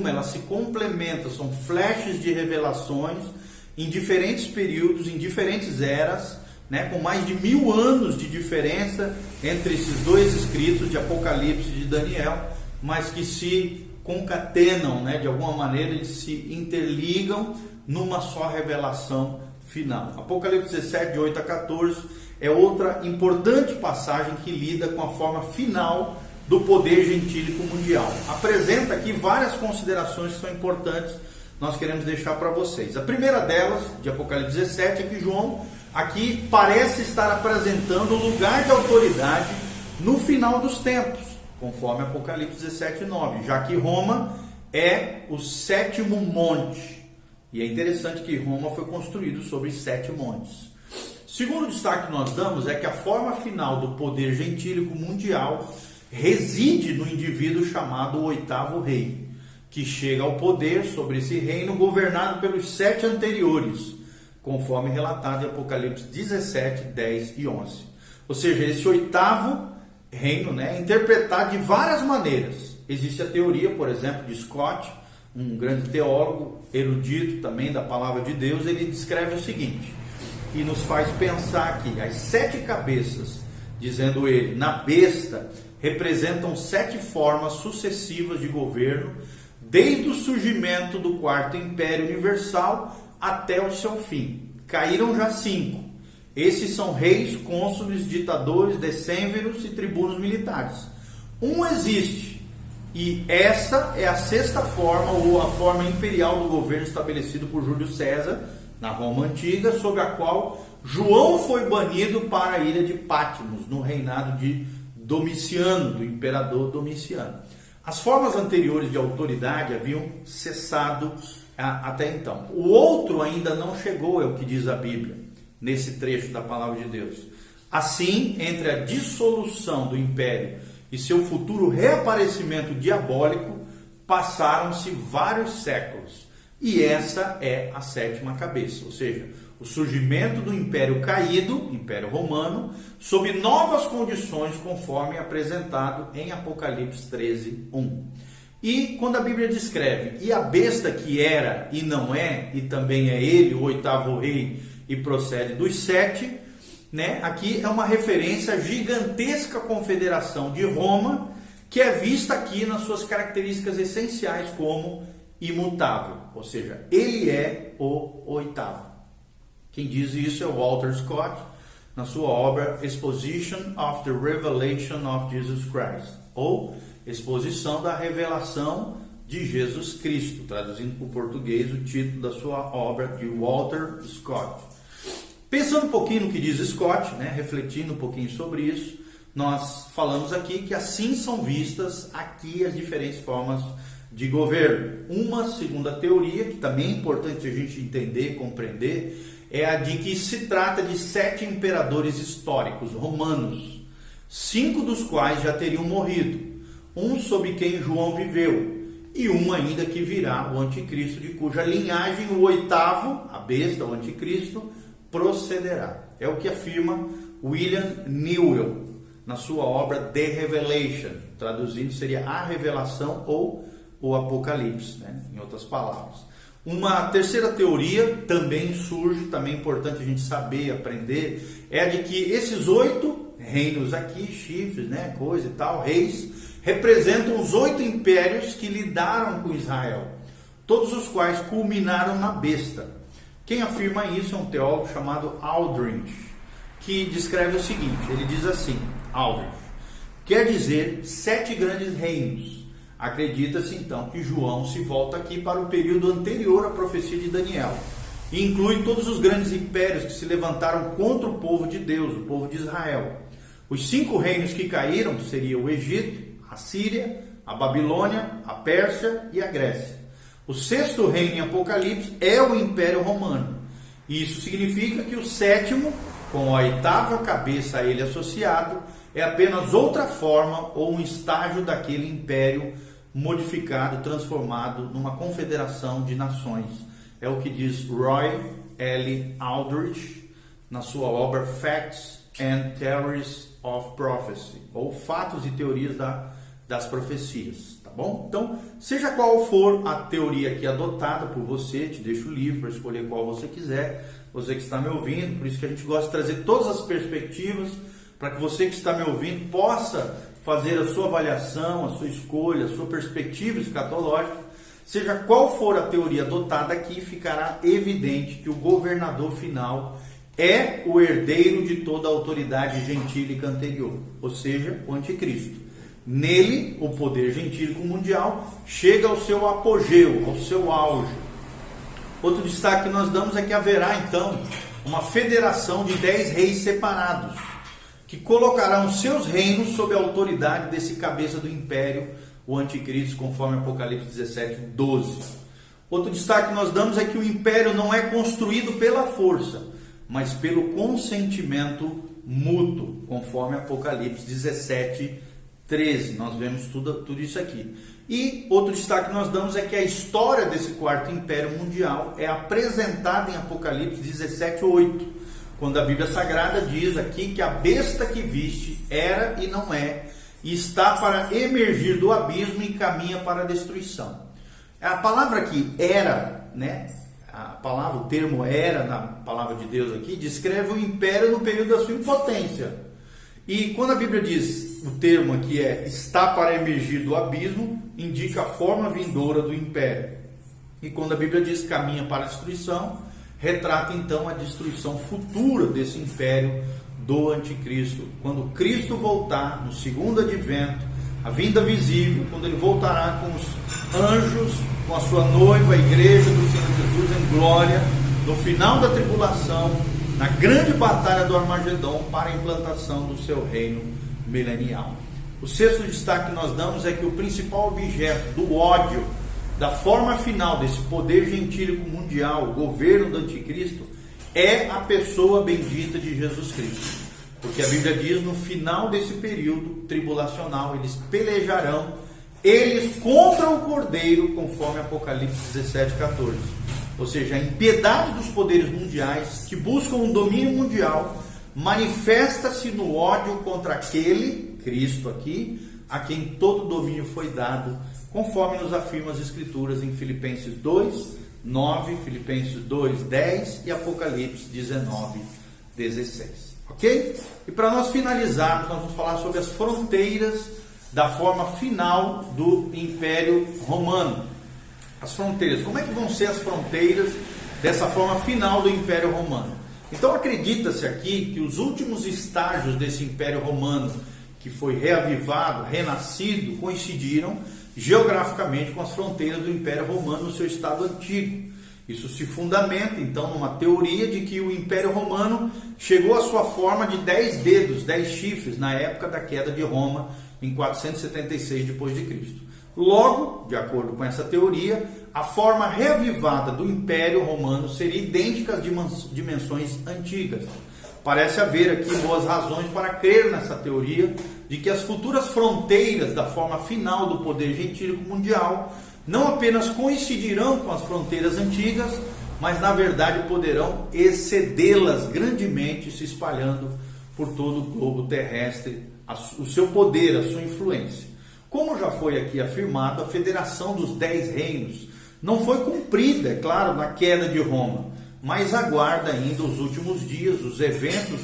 ela se complementa, são flashes de revelações em diferentes períodos, em diferentes eras, né, com mais de 1000 anos de diferença entre esses dois escritos de Apocalipse e de Daniel, mas que se concatenam, né, de alguma maneira eles se interligam numa só revelação final. Apocalipse 17, de 8 a 14, é outra importante passagem que lida com a forma final do poder gentílico mundial. Apresenta aqui várias considerações que são importantes, nós queremos deixar para vocês. A primeira delas, de Apocalipse 17, é que João aqui parece estar apresentando o lugar de autoridade no final dos tempos, conforme Apocalipse 17, 9, já que Roma é o 7º monte. E é interessante que Roma foi construído sobre 7 montes. Segundo destaque que nós damos é que a forma final do poder gentílico mundial reside no indivíduo chamado o 8º rei, que chega ao poder sobre esse reino governado pelos 7 anteriores, conforme relatado em Apocalipse 17, 10 e 11. Ou seja, esse 8º reino, né, é interpretado de várias maneiras. Existe a teoria, por exemplo, de Scott, um grande teólogo, erudito também da palavra de Deus. Ele descreve o seguinte, e nos faz pensar que as 7 cabeças, dizendo ele, na besta, representam 7 formas sucessivas de governo, desde o surgimento do 4º Império Universal até o seu fim. Caíram já 5. Esses são reis, cônsules, ditadores, decênveros e tribunos militares. Um existe, e essa é a 6ª forma, ou a forma imperial do governo estabelecido por Júlio César, na Roma Antiga, sobre a qual João foi banido para a ilha de Patmos, no reinado de Domiciano, do imperador Domiciano. As formas anteriores de autoridade haviam cessado até então. O outro ainda não chegou, é o que diz a Bíblia, nesse trecho da palavra de Deus. Assim, entre a dissolução do império e seu futuro reaparecimento diabólico, passaram-se vários séculos. E essa é a 7ª cabeça, ou seja, o surgimento do império caído, Império Romano, sob novas condições, conforme apresentado em Apocalipse 13, 1. E quando a Bíblia descreve, e a besta que era e não é, e também é ele, o 8º rei, e procede dos 7, né? Aqui é uma referência à gigantesca confederação de Roma, que é vista aqui nas suas características essenciais como imutável, ou seja, ele é o 8º. Quem diz isso é o Walter Scott, na sua obra Exposition of the Revelation of Jesus Christ, ou Exposição da Revelação de Jesus Cristo, traduzindo para o português o título da sua obra, de Walter Scott. Pensando um pouquinho no que diz Scott, né, refletindo um pouquinho sobre isso, nós falamos aqui que assim são vistas aqui as diferentes formas de governo. Uma segunda teoria, que também é importante a gente entender, compreender, é a de que se trata de 7 imperadores históricos romanos, 5 dos quais já teriam morrido, um sob quem João viveu, e um ainda que virá, o anticristo, de cuja linhagem o 8º, a besta, o anticristo, procederá. É o que afirma William Newell na sua obra The Revelation, traduzindo seria a revelação ou o Apocalipse, né? Em outras palavras. Uma terceira teoria também surge, também é importante a gente saber, aprender, é a de que esses 8 reinos aqui, chifres, né, coisa e tal, reis, representam os 8 impérios que lidaram com Israel, todos os quais culminaram na besta. Quem afirma isso é um teólogo chamado Aldridge, que descreve o seguinte, ele diz assim, Aldridge, quer dizer 7 grandes reinos. Acredita-se então que João se volta aqui para o período anterior à profecia de Daniel e inclui todos os grandes impérios que se levantaram contra o povo de Deus, o povo de Israel. Os 5 reinos que caíram seriam o Egito, a Síria, a Babilônia, a Pérsia e a Grécia. O 6º reino em Apocalipse é o Império Romano. Isso significa que o 7º, com a 8ª cabeça a ele associado, é apenas outra forma ou um estágio daquele império modificado, transformado numa confederação de nações. É o que diz Roy L. Aldridge na sua obra Facts and Theories of Prophecy, ou Fatos e Teorias das Profecias. tá bom? Então, seja qual for a teoria aqui adotada por você, te deixo livre para escolher qual você quiser, você que está me ouvindo, por isso que a gente gosta de trazer todas as perspectivas, para que você que está me ouvindo possa fazer a sua avaliação, a sua escolha, a sua perspectiva escatológica. Seja qual for a teoria adotada aqui, ficará evidente que o governador final é o herdeiro de toda a autoridade gentílica anterior, ou seja, o anticristo. Nele, o poder gentílico mundial chega ao seu apogeu, ao seu auge. Outro destaque que nós damos é que haverá, então, uma federação de 10 reis separados, que colocarão seus reinos sob a autoridade desse cabeça do império, o anticristo, conforme Apocalipse 17, 12. Outro destaque que nós damos é que o império não é construído pela força, mas pelo consentimento mútuo, conforme Apocalipse 17, 13. Nós vemos tudo isso aqui. E outro destaque que nós damos é que a história desse quarto império mundial é apresentada em Apocalipse 17, 8, quando a Bíblia Sagrada diz aqui que a besta que viste era e não é, e está para emergir do abismo e caminha para a destruição. A palavra aqui, era, né? O termo era, na palavra de Deus aqui, descreve o império no período da sua impotência. E quando a Bíblia diz, o termo aqui é, está para emergir do abismo, indica a forma vindoura do império. E quando a Bíblia diz, caminha para a destruição, retrata então a destruição futura desse império do anticristo, quando Cristo voltar no segundo advento, a vinda visível, quando ele voltará com os anjos, com a sua noiva, a igreja do Senhor Jesus em glória, no final da tribulação, na grande batalha do Armagedon, para a implantação do seu reino milenial. O sexto destaque que nós damos é que o principal objeto do ódio, da forma final desse poder gentílico mundial, o governo do anticristo, é a pessoa bendita de Jesus Cristo. Porque a Bíblia diz, no final desse período tribulacional, eles pelejarão, eles contra o Cordeiro, conforme Apocalipse 17, 14. Ou seja, a impiedade dos poderes mundiais que buscam um domínio mundial manifesta-se no ódio contra aquele, Cristo aqui, a quem todo domínio foi dado, conforme nos afirma as Escrituras em Filipenses 2, 9, Filipenses 2, 10 e Apocalipse 19, 16. Ok? E para nós finalizarmos, nós vamos falar sobre as fronteiras da forma final do Império Romano. As fronteiras, como é que vão ser as fronteiras dessa forma final do Império Romano? Então acredita-se aqui que os últimos estágios desse Império Romano, que foi reavivado, renascido, coincidiram geograficamente com as fronteiras do Império Romano no seu estado antigo. Isso se fundamenta, então, numa teoria de que o Império Romano chegou à sua forma de 10 dedos, 10 chifres, na época da queda de Roma, em 476 d.C. Logo, de acordo com essa teoria, a forma reavivada do Império Romano seria idêntica às dimensões antigas. Parece haver aqui boas razões para crer nessa teoria de que as futuras fronteiras da forma final do poder gentílico mundial não apenas coincidirão com as fronteiras antigas, mas na verdade poderão excedê-las grandemente, se espalhando por todo o globo terrestre, o seu poder, a sua influência. Como já foi aqui afirmado, a federação dos 10 reinos não foi cumprida, é claro, na queda de Roma, mas aguarda ainda os últimos dias, os eventos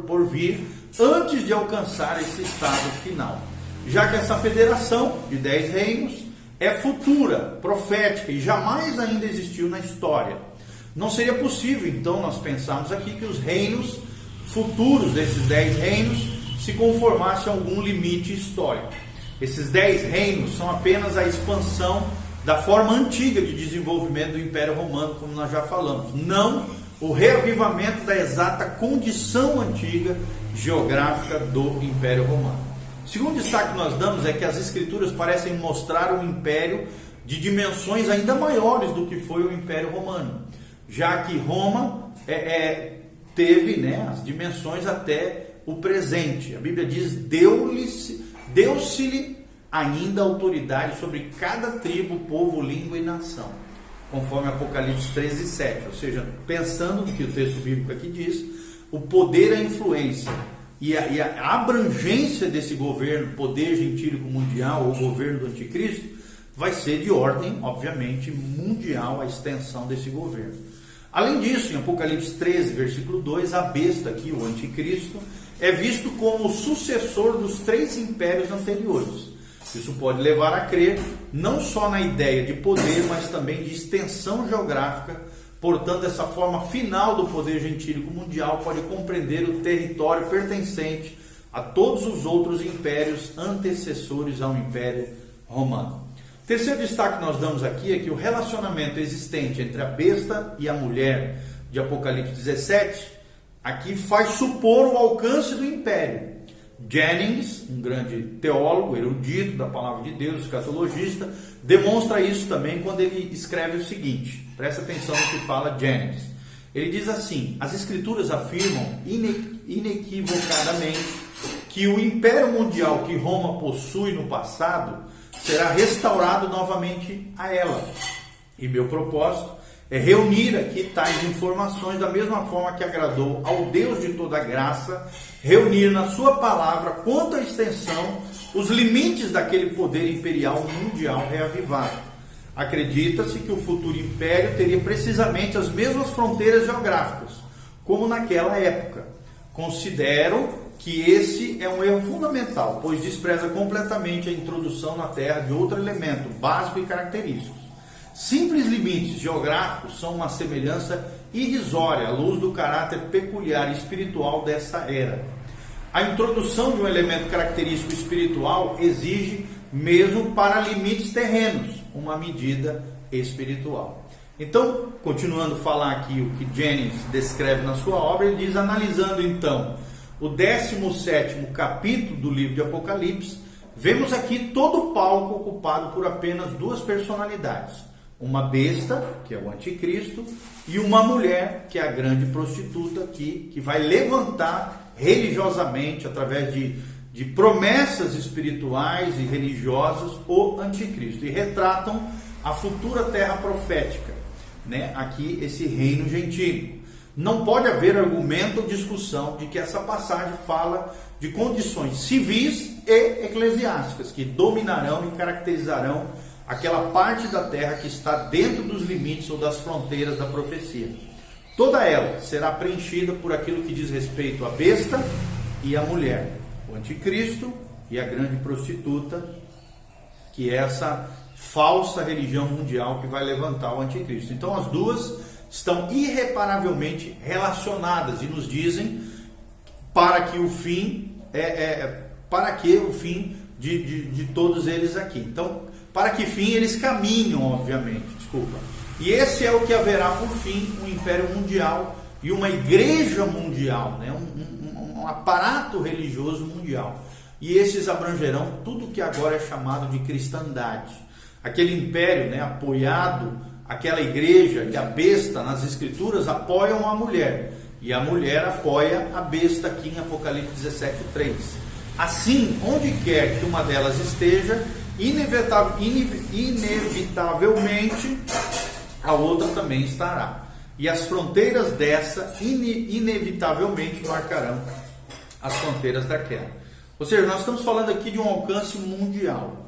por vir, antes de alcançar esse estado final. Já que essa federação de 10 reinos é futura, profética e jamais ainda existiu na história. Não seria possível, então, nós pensarmos aqui que os reinos futuros desses 10 reinos se conformassem a algum limite histórico. Esses 10 reinos são apenas a expansão da forma antiga de desenvolvimento do Império Romano, como nós já falamos, não o reavivamento da exata condição antiga geográfica do Império Romano. O segundo destaque que nós damos é que as Escrituras parecem mostrar um império de dimensões ainda maiores do que foi o Império Romano, já que Roma teve as dimensões até o presente. A Bíblia diz, deu-se-lhe ainda autoridade sobre cada tribo, povo, língua e nação, conforme Apocalipse 13, 7. Ou seja, pensando no que o texto bíblico aqui diz, o poder e a influência e a abrangência desse governo, poder gentílico mundial ou governo do anticristo, vai ser de ordem, obviamente, mundial a extensão desse governo. Além disso, em Apocalipse 13, versículo 2, a besta aqui, o anticristo, é visto como o sucessor dos 3 impérios anteriores. Isso pode levar a crer não só na ideia de poder, mas também de extensão geográfica. Portanto, essa forma final do poder gentílico mundial pode compreender o território pertencente a todos os outros impérios antecessores ao Império Romano. O terceiro destaque que nós damos aqui é que o relacionamento existente entre a besta e a mulher de Apocalipse 17, aqui faz supor o alcance do império. Jennings, um grande teólogo, erudito da palavra de Deus, escatologista, demonstra isso também quando ele escreve o seguinte, presta atenção no que fala Jennings. Ele diz assim: as escrituras afirmam inequivocadamente que o império mundial que Roma possui no passado será restaurado novamente a ela. E meu propósito é reunir aqui tais informações da mesma forma que agradou ao Deus de toda graça, reunir na sua palavra quanto à extensão, os limites daquele poder imperial mundial reavivado. Acredita-se que o futuro império teria precisamente as mesmas fronteiras geográficas, como naquela época. Considero que esse é um erro fundamental, pois despreza completamente a introdução na Terra de outro elemento básico e característico. Simples limites geográficos são uma semelhança irrisória à luz do caráter peculiar e espiritual dessa era. A introdução de um elemento característico espiritual exige, mesmo para limites terrenos, uma medida espiritual. Então, continuando a falar aqui o que Jennings descreve na sua obra, ele diz, analisando então o 17º capítulo do livro de Apocalipse, vemos aqui todo o palco ocupado por apenas 2 personalidades. Uma besta, que é o anticristo, e uma mulher, que é a grande prostituta aqui, que vai levantar religiosamente, através de promessas espirituais e religiosas, o anticristo. E retratam a futura terra profética, né? Aqui esse reino gentílico. Não pode haver argumento ou discussão de que essa passagem fala de condições civis e eclesiásticas que dominarão e caracterizarão aquela parte da terra que está dentro dos limites ou das fronteiras da profecia. Toda ela será preenchida por aquilo que diz respeito à besta e à mulher, o anticristo e a grande prostituta, que é essa falsa religião mundial que vai levantar o anticristo. Então as duas estão irreparavelmente relacionadas e nos dizem para que o fim de todos eles aqui. Então, para que fim eles caminham, obviamente, E esse é o que haverá por fim, um império mundial e uma igreja mundial, né? um aparato religioso mundial. E esses abrangerão tudo que agora é chamado de cristandade. Aquele império, né, apoiado, aquela igreja e a besta nas escrituras apoiam a mulher. E a mulher apoia a besta aqui em Apocalipse 17:3. Assim, onde quer que uma delas esteja, inevitavelmente a outra também estará. E as fronteiras dessa inevitavelmente marcarão as fronteiras daquela. Ou seja, nós estamos falando aqui de um alcance mundial.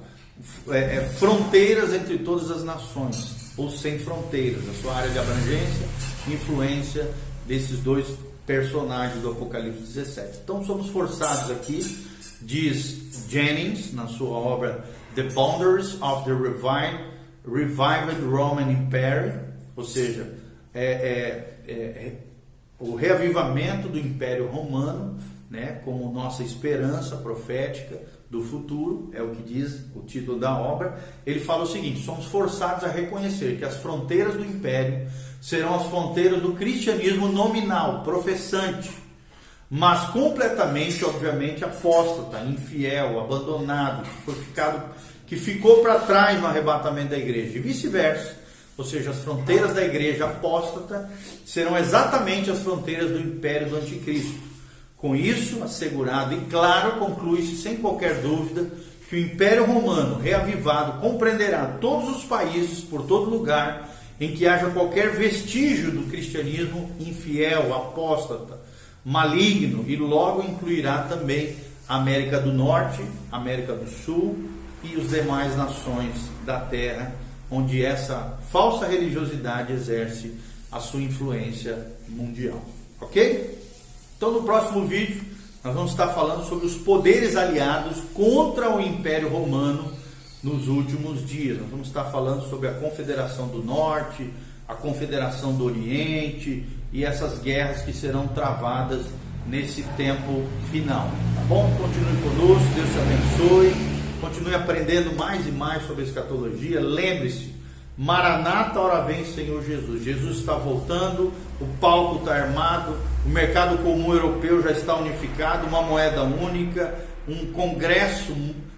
Fronteiras entre todas as nações, ou sem fronteiras, a sua área de abrangência, influência desses 2 personagens do Apocalipse 17. Então somos forçados aqui, diz Jennings na sua obra The Boundaries of the Revived Roman Empire, ou seja, o reavivamento do Império Romano, né, como nossa esperança profética do futuro, é o que diz o título da obra. Ele fala o seguinte: somos forçados a reconhecer que as fronteiras do Império serão as fronteiras do cristianismo nominal, professante, mas completamente, obviamente, apóstata, infiel, abandonado, que ficou para trás no arrebatamento da igreja, e vice-versa. Ou seja, as fronteiras da igreja apóstata serão exatamente as fronteiras do império do anticristo. Com isso assegurado e claro, conclui-se sem qualquer dúvida que o Império Romano reavivado compreenderá todos os países, por todo lugar, em que haja qualquer vestígio do cristianismo infiel, apóstata, maligno, e logo incluirá também a América do Norte, América do Sul e os demais nações da terra, onde essa falsa religiosidade exerce a sua influência mundial. Ok? Então no próximo vídeo nós vamos estar falando sobre os poderes aliados contra o Império Romano nos últimos dias. Nós vamos estar falando sobre a Confederação do Norte, a Confederação do Oriente e essas guerras que serão travadas nesse tempo final. Tá bom? Continue conosco, Deus te abençoe. Continue aprendendo mais e mais sobre a escatologia. Lembre-se, Maranata, hora vem, Senhor Jesus. Jesus está voltando, o palco está armado, o mercado comum europeu já está unificado, uma moeda única, um congresso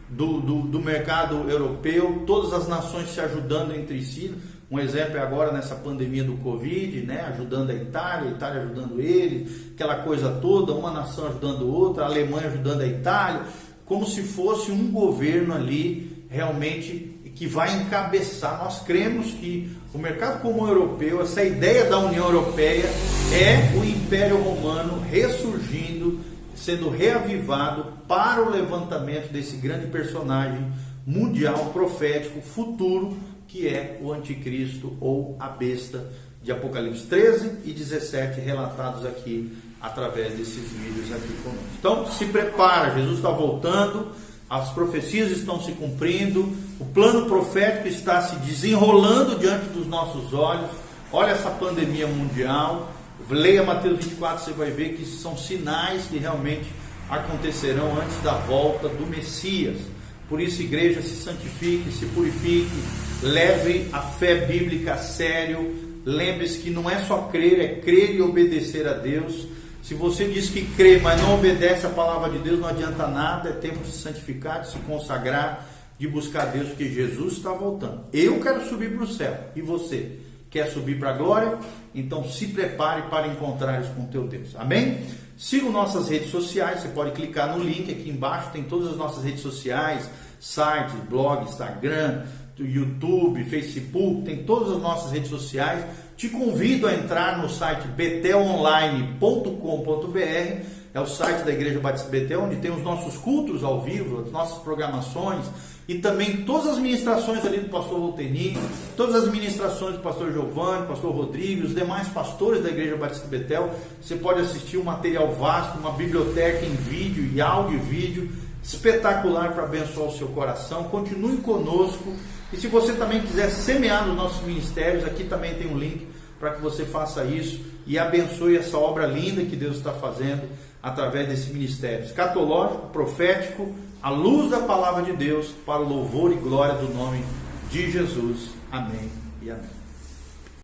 do mercado europeu, todas as nações se ajudando entre si. Um exemplo é agora nessa pandemia do Covid, né? Ajudando a Itália ajudando eles, aquela coisa toda, uma nação ajudando outra, a Alemanha ajudando a Itália, como se fosse um governo ali realmente que vai encabeçar. Nós cremos que o mercado comum europeu, essa ideia da União Europeia, é o Império Romano ressurgindo, sendo reavivado para o levantamento desse grande personagem mundial, profético, futuro, que é o Anticristo ou a besta de Apocalipse 13 e 17, relatados aqui através desses vídeos aqui conosco. Então se prepara, Jesus está voltando, as profecias estão se cumprindo, o plano profético está se desenrolando diante dos nossos olhos. Olha essa pandemia mundial, leia Mateus 24, você vai ver que são sinais que realmente acontecerão antes da volta do Messias. Por isso, igreja, se santifique, se purifique, leve a fé bíblica a sério. Lembre-se que não é só crer, é crer e obedecer a Deus. Se você diz que crê, mas não obedece a palavra de Deus, não adianta nada. É tempo de se santificar, de se consagrar, de buscar a Deus, porque Jesus está voltando. Eu quero subir para o céu, e você quer subir para a glória? Então se prepare para encontrar-se com o teu Deus. Amém? Siga nossas redes sociais, você pode clicar no link aqui embaixo, tem todas as nossas redes sociais, sites, blog, Instagram, YouTube, Facebook, tem todas as nossas redes sociais. Te convido a entrar no site betelonline.com.br, é o site da Igreja Batista Betel, onde tem os nossos cultos ao vivo, as nossas programações e também todas as ministrações ali do pastor Volteni, todas as ministrações do pastor Giovanni, pastor Rodrigo, os demais pastores da Igreja Batista Betel. Você pode assistir um material vasto, uma biblioteca em vídeo e áudio e vídeo, espetacular para abençoar o seu coração. Continue conosco. E se você também quiser semear nos nossos ministérios, aqui também tem um link para que você faça isso e abençoe essa obra linda que Deus está fazendo através desse ministério escatológico, profético, à luz da palavra de Deus, para o louvor e glória do nome de Jesus. Amém e amém.